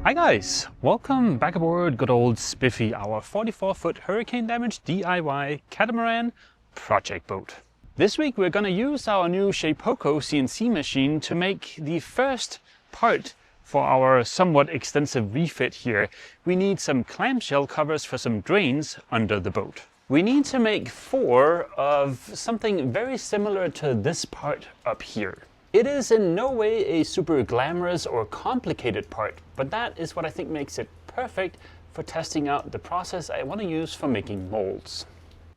Hi guys, welcome back aboard good old Spiffy, our 44-foot hurricane damage DIY catamaran project boat. This week we're going to use our new Shapeoko CNC machine to make the first part for our somewhat extensive refit here. We need some clamshell covers for some drains under the boat. We need to make 4 of something very similar to this part up here. It is in no way a super glamorous or complicated part, but that is what I think makes it perfect for testing out the process I want to use for making molds.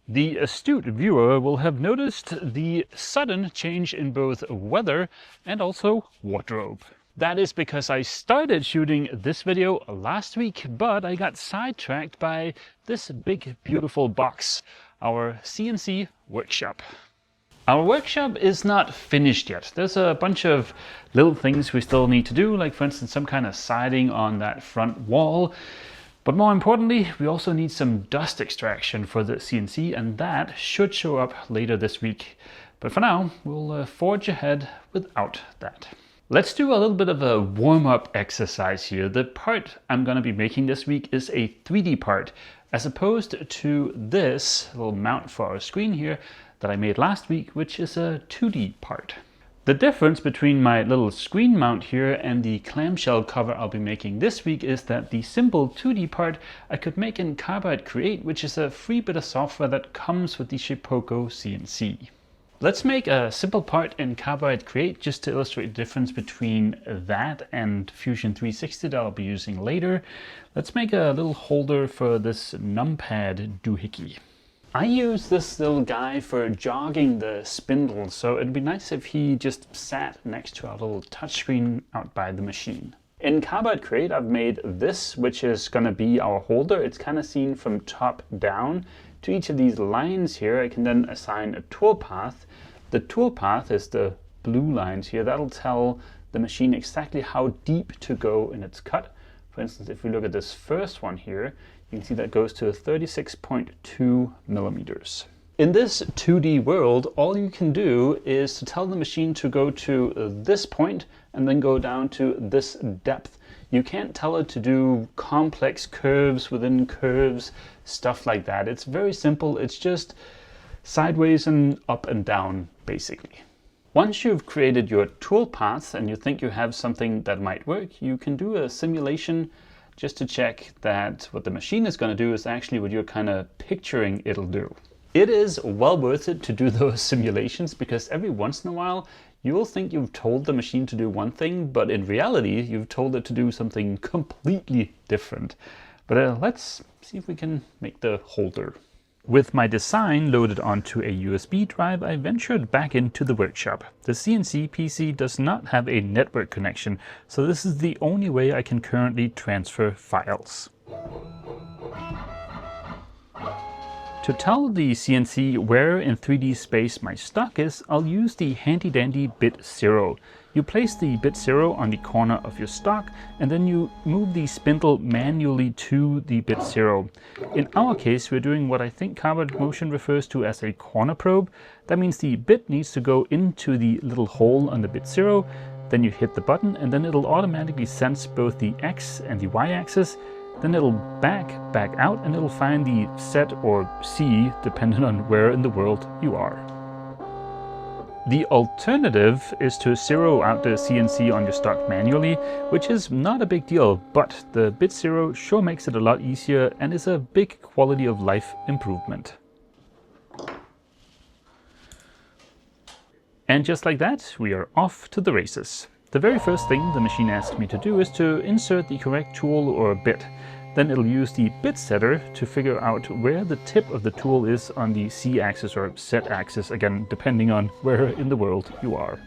The astute viewer will have noticed the sudden change in both weather and also wardrobe. That is because I started shooting this video last week, but I got sidetracked by this big beautiful box, our CNC workshop. Our workshop is not finished yet. There's a bunch of little things we still need to do, like for instance some kind of siding on that front wall. But more importantly, we also need some dust extraction for the CNC, and that should show up later this week. But for now, we'll forge ahead without that. Let's do a little bit of a warm-up exercise here. The part I'm going to be making this week is a 3D part, as opposed to this little mount for our screen here that I made last week, which is a 2D part. The difference between my little screen mount here and the clamshell cover I'll be making this week is that the simple 2D part I could make in Carbide Create, which is a free bit of software that comes with the Shapeoko CNC. Let's make a simple part in Carbide Create just to illustrate the difference between that and Fusion 360 that I'll be using later. Let's make a little holder for this numpad doohickey. I use this little guy for jogging the spindle, so it'd be nice if he just sat next to our little touchscreen out by the machine. In Carbide Create, I've made this, which is going to be our holder. It's kind of seen from top down. To each of these lines here, I can then assign a toolpath. The toolpath is the blue lines here. That'll tell the machine exactly how deep to go in its cut. For instance, if we look at this first one here, you can see that goes to 36.2 millimeters. In this 2D world, all you can do is to tell the machine to go to this point and then go down to this depth. You can't tell it to do complex curves within curves, stuff like that. It's very simple. It's just sideways and up and down, basically. Once you've created your toolpath and you think you have something that might work, you can do a simulation just to check that what the machine is going to do is actually what you're kind of picturing it'll do. It is well worth it to do those simulations, because every once in a while you'll think you've told the machine to do one thing, but in reality you've told it to do something completely different. But let's see if we can make the holder. With my design loaded onto a USB drive, I ventured back into the workshop. The CNC PC does not have a network connection, so this is the only way I can currently transfer files. To tell the CNC where in 3D space my stock is, I'll use the handy dandy bit 0. You place the bit 0 on the corner of your stock, and then you move the spindle manually to the bit 0. In our case, we're doing what I think Carbide Motion refers to as a corner probe. That means the bit needs to go into the little hole on the bit 0, then you hit the button, and then it'll automatically sense both the X and the Y axis. Then it'll back out, and it'll find the Z or C, depending on where in the world you are. The alternative is to zero out the CNC on your stock manually, which is not a big deal, but the bit 0 sure makes it a lot easier and is a big quality of life improvement. And just like that, we are off to the races. The very first thing the machine asks me to do is to insert the correct tool or bit. Then it'll use the bit setter to figure out where the tip of the tool is on the C axis or Z axis, again depending on where in the world you are.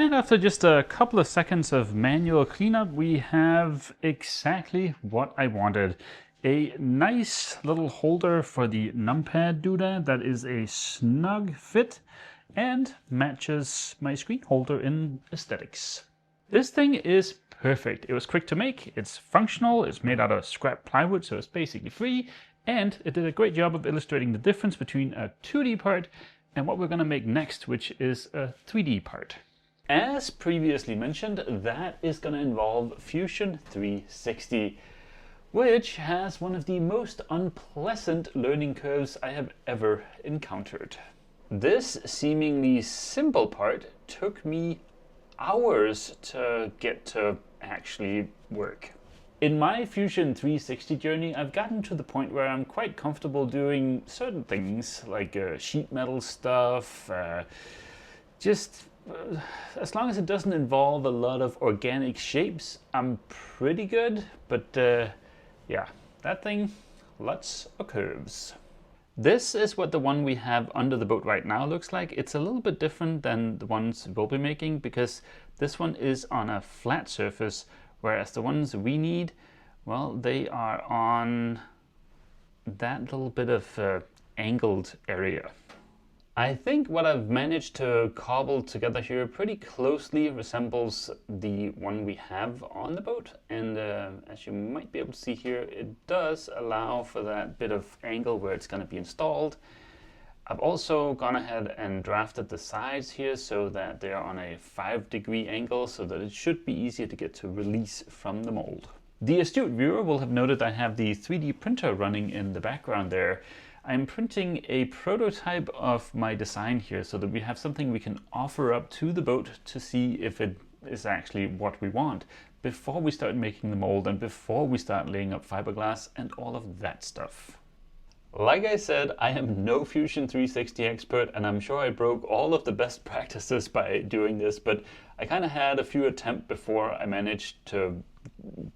And after just a couple of seconds of manual cleanup, we have exactly what I wanted. A nice little holder for the numpad doodah that is a snug fit and matches my screen holder in aesthetics. This thing is perfect. It was quick to make, it's functional, it's made out of scrap plywood, so it's basically free, and it did a great job of illustrating the difference between a 2D part and what we're going to make next, which is a 3D part. As previously mentioned, that is going to involve Fusion 360, which has one of the most unpleasant learning curves I have ever encountered. This seemingly simple part took me hours to get to actually work. In my Fusion 360 journey, I've gotten to the point where I'm quite comfortable doing certain things like sheet metal stuff, as long as it doesn't involve a lot of organic shapes, I'm pretty good. But yeah, that thing, lots of curves. This is what the one we have under the boat right now looks like. It's a little bit different than the ones we'll be making because this one is on a flat surface, whereas the ones we need, well, they are on that little bit of angled area. I think what I've managed to cobble together here pretty closely resembles the one we have on the boat, and as you might be able to see here, it does allow for that bit of angle where it's going to be installed. I've also gone ahead and drafted the sides here so that they're on a 5-degree angle so that it should be easier to get to release from the mold. The astute viewer will have noted I have the 3D printer running in the background there. I'm printing a prototype of my design here so that we have something we can offer up to the boat to see if it is actually what we want before we start making the mold and before we start laying up fiberglass and all of that stuff. Like I said, I am no Fusion 360 expert, and I'm sure I broke all of the best practices by doing this, but I kind of had a few attempts before I managed to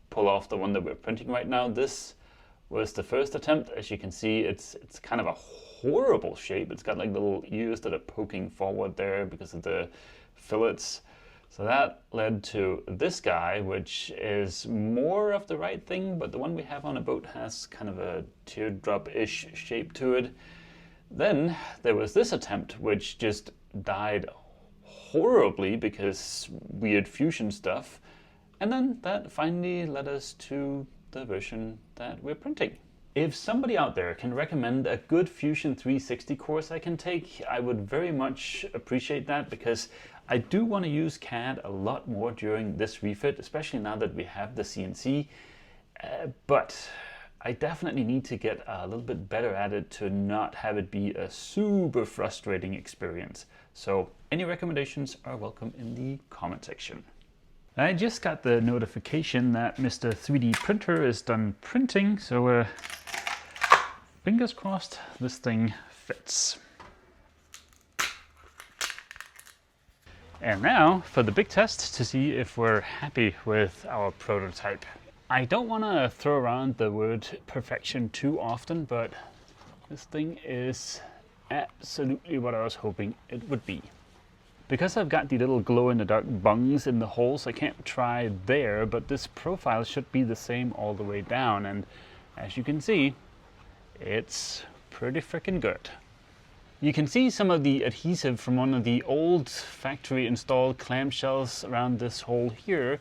pull off the one that we're printing right now. This was the first attempt. As you can see, it's kind of a horrible shape. It's got like little ears that are poking forward there because of the fillets. So that led to this guy, which is more of the right thing, but the one we have on a boat has kind of a teardrop-ish shape to it. Then there was this attempt, which just died horribly because weird fusion stuff. And then that finally led us to the version that we're printing. If somebody out there can recommend a good Fusion 360 course I can take, I would very much appreciate that, because I do want to use CAD a lot more during this refit, especially now that we have the CNC, but I definitely need to get a little bit better at it to not have it be a super frustrating experience. So any recommendations are welcome in the comment section. I just got the notification that Mr. 3D printer is done printing, so fingers crossed this thing fits. And now for the big test to see if we're happy with our prototype. I don't want to throw around the word perfection too often, but this thing is absolutely what I was hoping it would be. Because I've got the little glow-in-the-dark bungs in the holes, I can't try there, but this profile should be the same all the way down, and as you can see, it's pretty freaking good. You can see some of the adhesive from one of the old factory installed clamshells around this hole here,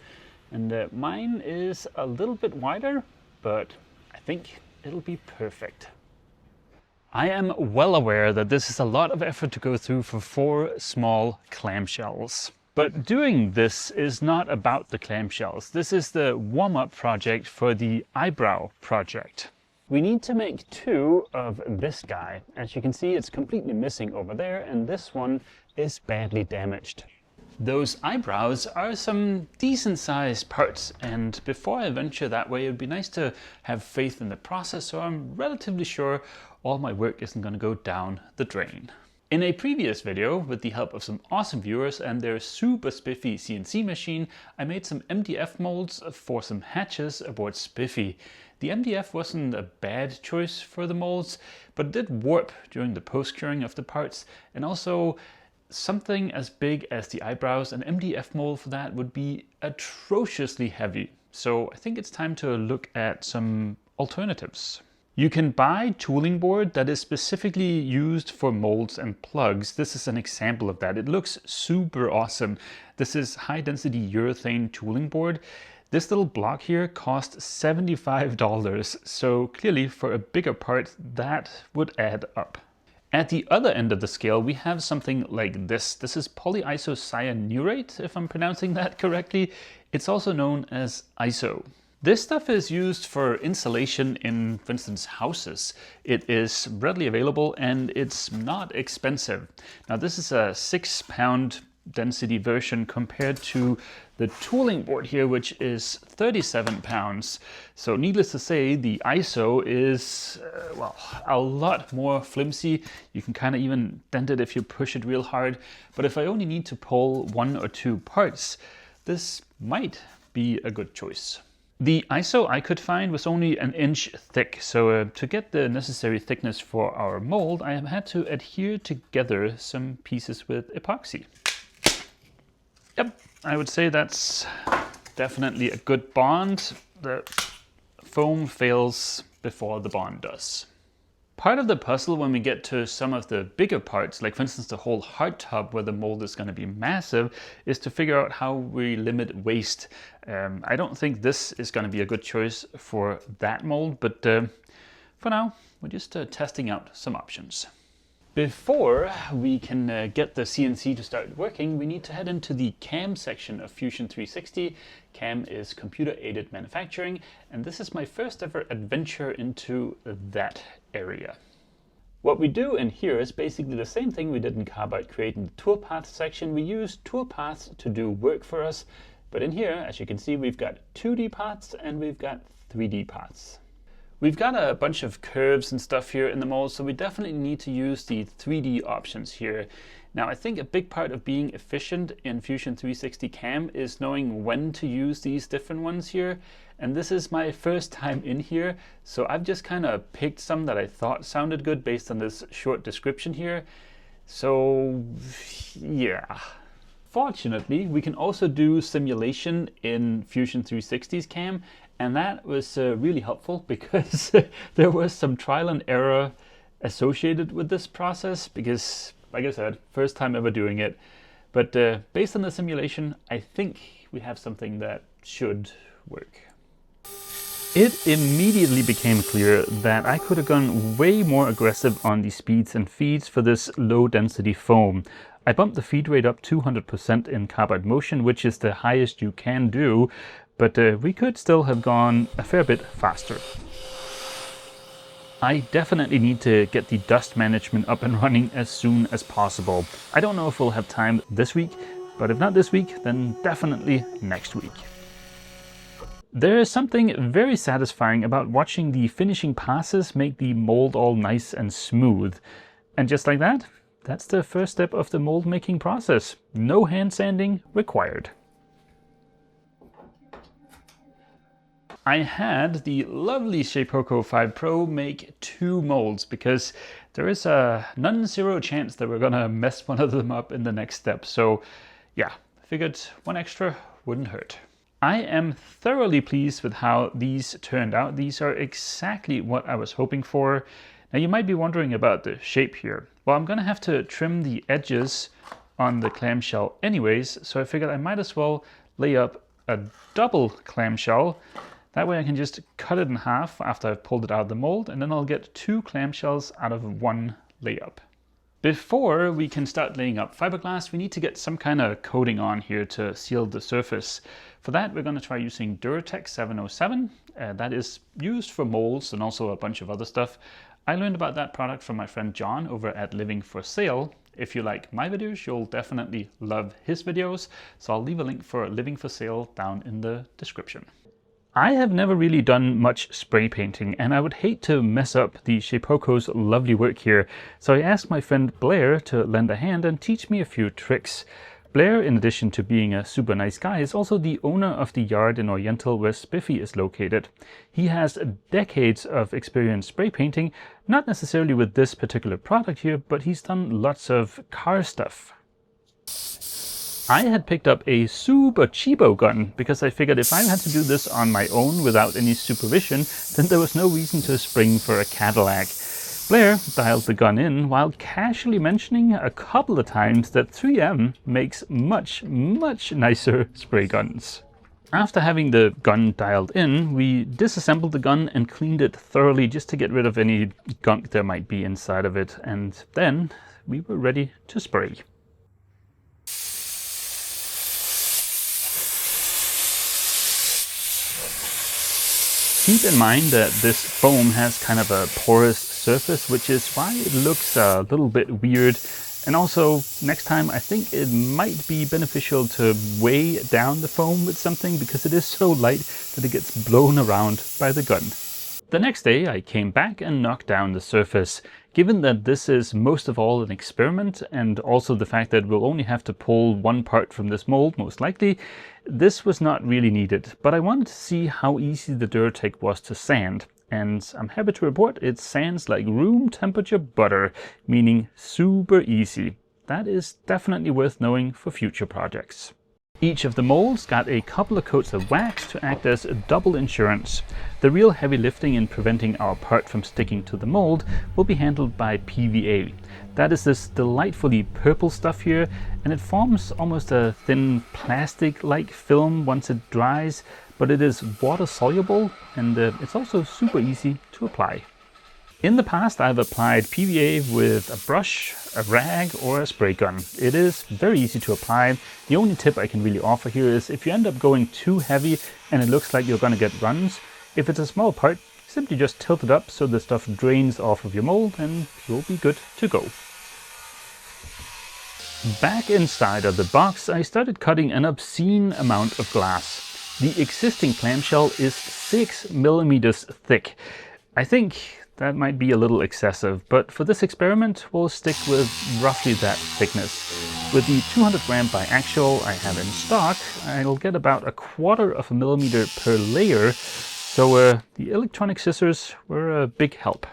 and mine is a little bit wider, but I think it'll be perfect. I am well aware that this is a lot of effort to go through for 4 small clamshells. But doing this is not about the clamshells. This is the warm-up project for the eyebrow project. We need to make 2 of this guy. As you can see, it's completely missing over there, and this one is badly damaged. Those eyebrows are some decent sized parts, and before I venture that way, it would be nice to have faith in the process, so I'm relatively sure all my work isn't going to go down the drain. In a previous video, with the help of some awesome viewers and their super spiffy CNC machine, I made some MDF molds for some hatches aboard Spiffy. The MDF wasn't a bad choice for the molds, but it did warp during the post-curing of the parts, and also something as big as the eyebrows, an MDF mold for that would be atrociously heavy. So I think it's time to look at some alternatives. You can buy tooling board that is specifically used for molds and plugs. This is an example of that. It looks super awesome. This is high density urethane tooling board. This little block here cost $75. So clearly for a bigger part, that would add up. At the other end of the scale, we have something like this. This is polyisocyanurate, if I'm pronouncing that correctly. It's also known as ISO. This stuff is used for insulation in, for instance, houses. It is readily available and it's not expensive. Now this is a 6-pound density version compared to the tooling board here, which is 37 pounds. So needless to say, the ISO is, well, a lot more flimsy. You can kind of even dent it if you push it real hard. But if I only need to pull 1 or 2 parts, this might be a good choice. The ISO I could find was only 1 inch thick, so to get the necessary thickness for our mold, I have had to adhere together some pieces with epoxy. Yep, I would say that's definitely a good bond. The foam fails before the bond does. Part of the puzzle when we get to some of the bigger parts, like for instance the whole hard tub where the mold is going to be massive, is to figure out how we limit waste. I don't think this is going to be a good choice for that mold, but for now we're just testing out some options. Before we can get the CNC to start working, we need to head into the CAM section of Fusion 360. CAM is computer-aided manufacturing, and this is my first ever adventure into that area. What we do in here is basically the same thing we did in Carbide Create in the toolpath section. We use toolpaths to do work for us, but in here, as you can see, we've got 2D paths and we've got 3D paths. We've got a bunch of curves and stuff here in the mold, so we definitely need to use the 3D options here. Now, I think a big part of being efficient in Fusion 360 CAM is knowing when to use these different ones here. And this is my first time in here, so I've just kind of picked some that I thought sounded good based on this short description here. So, yeah. Fortunately, we can also do simulation in Fusion 360's CAM, and that was really helpful because there was some trial and error associated with this process because, like I said, first time ever doing it. But based on the simulation, I think we have something that should work. It immediately became clear that I could have gone way more aggressive on the speeds and feeds for this low density foam. I bumped the feed rate up 200% in carbide motion, which is the highest you can do, but we could still have gone a fair bit faster. I definitely need to get the dust management up and running as soon as possible. I don't know if we'll have time this week, but if not this week, then definitely next week. There is something very satisfying about watching the finishing passes make the mold all nice and smooth. And just like that, that's the first step of the mold making process. No hand sanding required. I had the lovely Shapeoko 5 Pro make 2 molds because there is a non-zero chance that we're gonna mess one of them up in the next step. So yeah, figured 1 extra wouldn't hurt. I am thoroughly pleased with how these turned out. These are exactly what I was hoping for. Now you might be wondering about the shape here. Well, I'm gonna have to trim the edges on the clamshell anyways, so I figured I might as well lay up a double clamshell. That way I can just cut it in half after I've pulled it out of the mold, and then I'll get 2 clamshells out of 1 layup. Before we can start laying up fiberglass, we need to get some kind of coating on here to seal the surface. For that, we're going to try using Duratec 707. That is used for molds and also a bunch of other stuff. I learned about that product from my friend John over at Living for Sale. If you like my videos, you'll definitely love his videos. So I'll leave a link for Living for Sale down in the description. I have never really done much spray painting, and I would hate to mess up the Shapeoko's lovely work here, so I asked my friend Blair to lend a hand and teach me a few tricks. Blair, in addition to being a super nice guy, is also the owner of the yard in Oriental where Spiffy is located. He has decades of experience spray painting, not necessarily with this particular product here, but he's done lots of car stuff. I had picked up a super cheapo gun because I figured if I had to do this on my own without any supervision, then there was no reason to spring for a Cadillac. Blair dialed the gun in while casually mentioning a couple of times that 3M makes much nicer spray guns. After having the gun dialed in, we disassembled the gun and cleaned it thoroughly just to get rid of any gunk there might be inside of it, and then we were ready to spray. Keep in mind that this foam has kind of a porous surface, which is why it looks a little bit weird. And also, next time I think it might be beneficial to weigh down the foam with something because it is so light that it gets blown around by the gun. The next day I came back and knocked down the surface. Given that this is most of all an experiment, and also the fact that we'll only have to pull one part from this mold most likely, this was not really needed. But I wanted to see how easy the Duratec was to sand. And I'm happy to report it sands like room temperature butter, meaning super easy. That is definitely worth knowing for future projects. Each of the molds got a couple of coats of wax to act as double insurance. The real heavy lifting in preventing our part from sticking to the mold will be handled by PVA. That is this delightfully purple stuff here, and it forms almost a thin plastic-like film once it dries, but it is water soluble and it's also super easy to apply. In the past I've applied PVA with a brush, a rag or a spray gun. It is very easy to apply. The only tip I can really offer here is if you end up going too heavy and it looks like you're going to get runs, if it's a small part, simply just tilt it up so the stuff drains off of your mold and you'll be good to go. Back inside of the box I started cutting an obscene amount of glass. The existing clamshell is 6 millimeters thick. I think that might be a little excessive, but for this experiment we'll stick with roughly that thickness. With the 200 gram biaxial I have in stock, I'll get about 1/4 millimeter per layer, so the electronic scissors were a big help.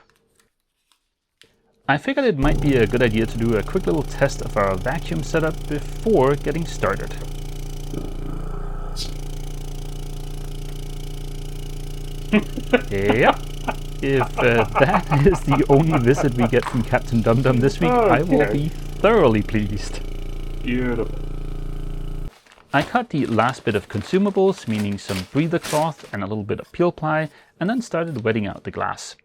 I figured it might be a good idea to do a quick little test of our vacuum setup before getting started. Yep. If that is the only visit we get from Captain Dum-Dum this week, I will be thoroughly pleased. Beautiful. I cut the last bit of consumables, meaning some breather cloth and a little bit of peel ply, and then started wetting out the glass.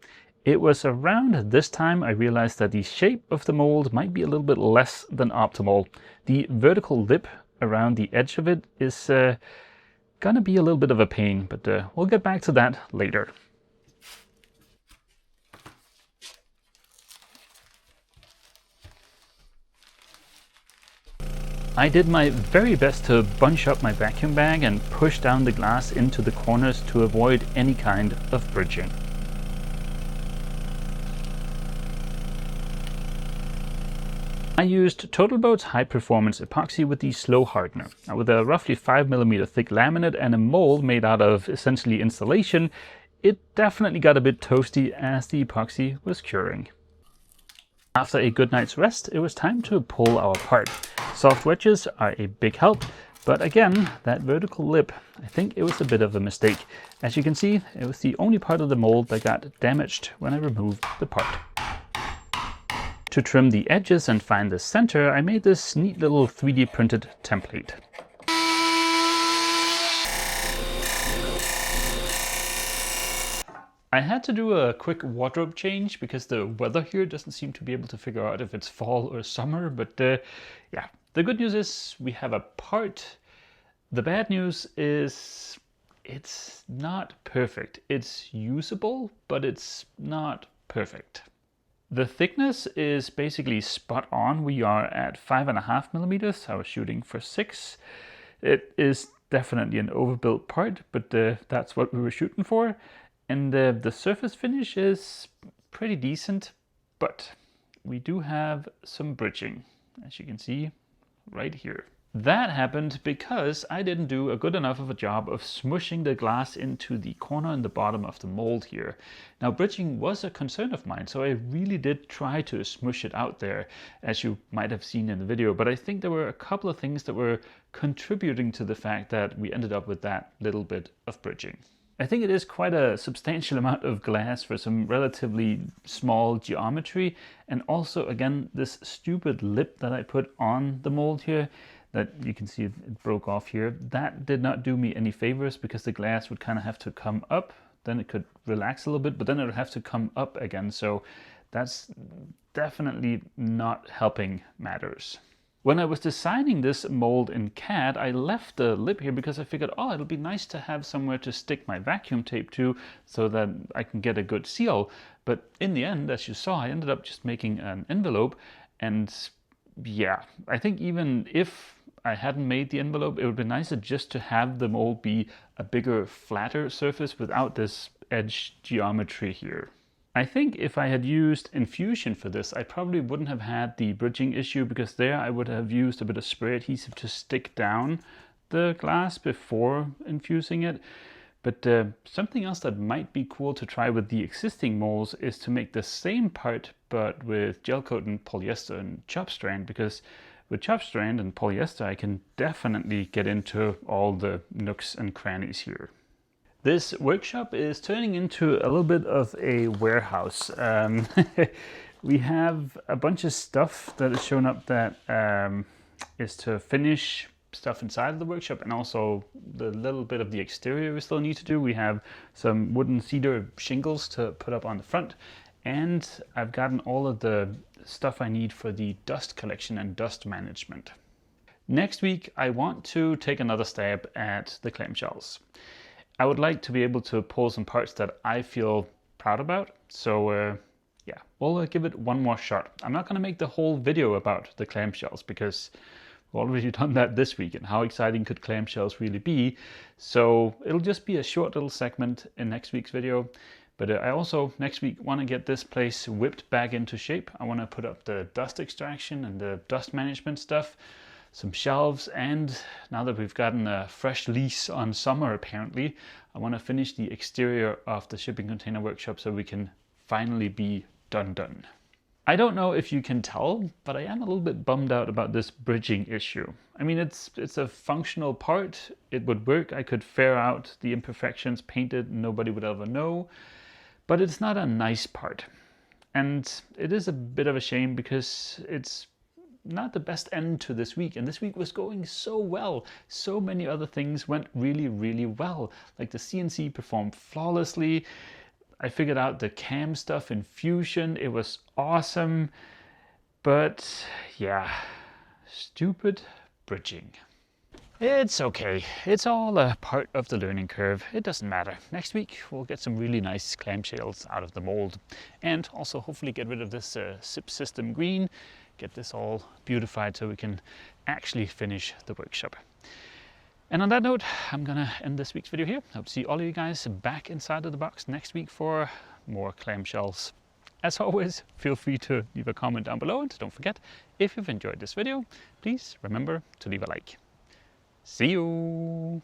It was around this time I realized that the shape of the mold might be a little bit less than optimal. The vertical lip around the edge of it is gonna be a little bit of a pain, but we'll get back to that later. I did my very best to bunch up my vacuum bag and push down the glass into the corners to avoid any kind of bridging. I used TotalBoat's high performance epoxy with the slow hardener. Now, with a roughly 5 millimeter thick laminate and a mold made out of essentially insulation, it definitely got a bit toasty as the epoxy was curing. After a good night's rest, it was time to pull our part. Soft wedges are a big help, but again, that vertical lip, I think it was a bit of a mistake. As you can see, it was the only part of the mold that got damaged when I removed the part. To trim the edges and find the center, I made this neat little 3D printed template. I had to do a quick wardrobe change because the weather here doesn't seem to be able to figure out if it's fall or summer, but yeah, the good news is we have a part. The bad news is it's not perfect. It's usable, but it's not perfect. The thickness is basically spot on. We are at 5.5 millimeters. I was shooting for 6. It is definitely an overbuilt part, but that's what we were shooting for. And the surface finish is pretty decent, but we do have some bridging, as you can see right here. That happened because I didn't do a good enough of a job of smushing the glass into the corner and the bottom of the mold here. Now, bridging was a concern of mine, so I really did try to smush it out there, as you might have seen in the video, but I think there were a couple of things that were contributing to the fact that we ended up with that little bit of bridging. I think it is quite a substantial amount of glass for some relatively small geometry, and also, again, this stupid lip that I put on the mold here, that you can see it broke off here, that did not do me any favors because the glass would kind of have to come up, then it could relax a little bit, but then it would have to come up again. So that's definitely not helping matters. When I was designing this mold in CAD, I left the lip here because I figured, oh, it'll be nice to have somewhere to stick my vacuum tape to so that I can get a good seal. But in the end, as you saw, I ended up just making an envelope, and yeah, I think even if I hadn't made the envelope, it would be nicer just to have the mold be a bigger, flatter surface without this edge geometry here. I think if I had used infusion for this, I probably wouldn't have had the bridging issue, because there I would have used a bit of spray adhesive to stick down the glass before infusing it. But something else that might be cool to try with the existing molds is to make the same part, but with gel coat and polyester and chop strand, because with chop strand and polyester, I can definitely get into all the nooks and crannies here. This workshop is turning into a little bit of a warehouse. We have a bunch of stuff that is shown up that is to finish stuff inside of the workshop, and also the little bit of the exterior we still need to do. We have some wooden cedar shingles to put up on the front, and I've gotten all of the stuff I need for the dust collection and dust management. Next week, I want to take another stab at the clamshells. I would like to be able to pull some parts that I feel proud about. So yeah, we'll give it one more shot. I'm not going to make the whole video about the clamshells because we've already done that this week, and how exciting could clamshells really be? So it'll just be a short little segment in next week's video. But I also, next week, want to get this place whipped back into shape. I want to put up the dust extraction and the dust management stuff, some shelves, and now that we've gotten a fresh lease on summer apparently, I want to finish the exterior of the shipping container workshop so we can finally be done. I don't know if you can tell, but I am a little bit bummed out about this bridging issue. I mean, it's a functional part. It would work. I could ferret out the imperfections, paint it, nobody would ever know. But it's not a nice part. And it is a bit of a shame because it's not the best end to this week. And this week was going so well. So many other things went really, really well. Like the CNC performed flawlessly. I figured out the cam stuff in Fusion. It was awesome. But yeah, stupid bridging. It's okay. It's all a part of the learning curve. It doesn't matter. Next week we'll get some really nice clamshells out of the mold, and also hopefully get rid of this SIP system green, get this all beautified so we can actually finish the workshop. And on that note, I'm gonna end this week's video here. Hope to see all of you guys back inside of the box next week for more clamshells. As always, feel free to leave a comment down below, and don't forget, if you've enjoyed this video, please remember to leave a like. See you!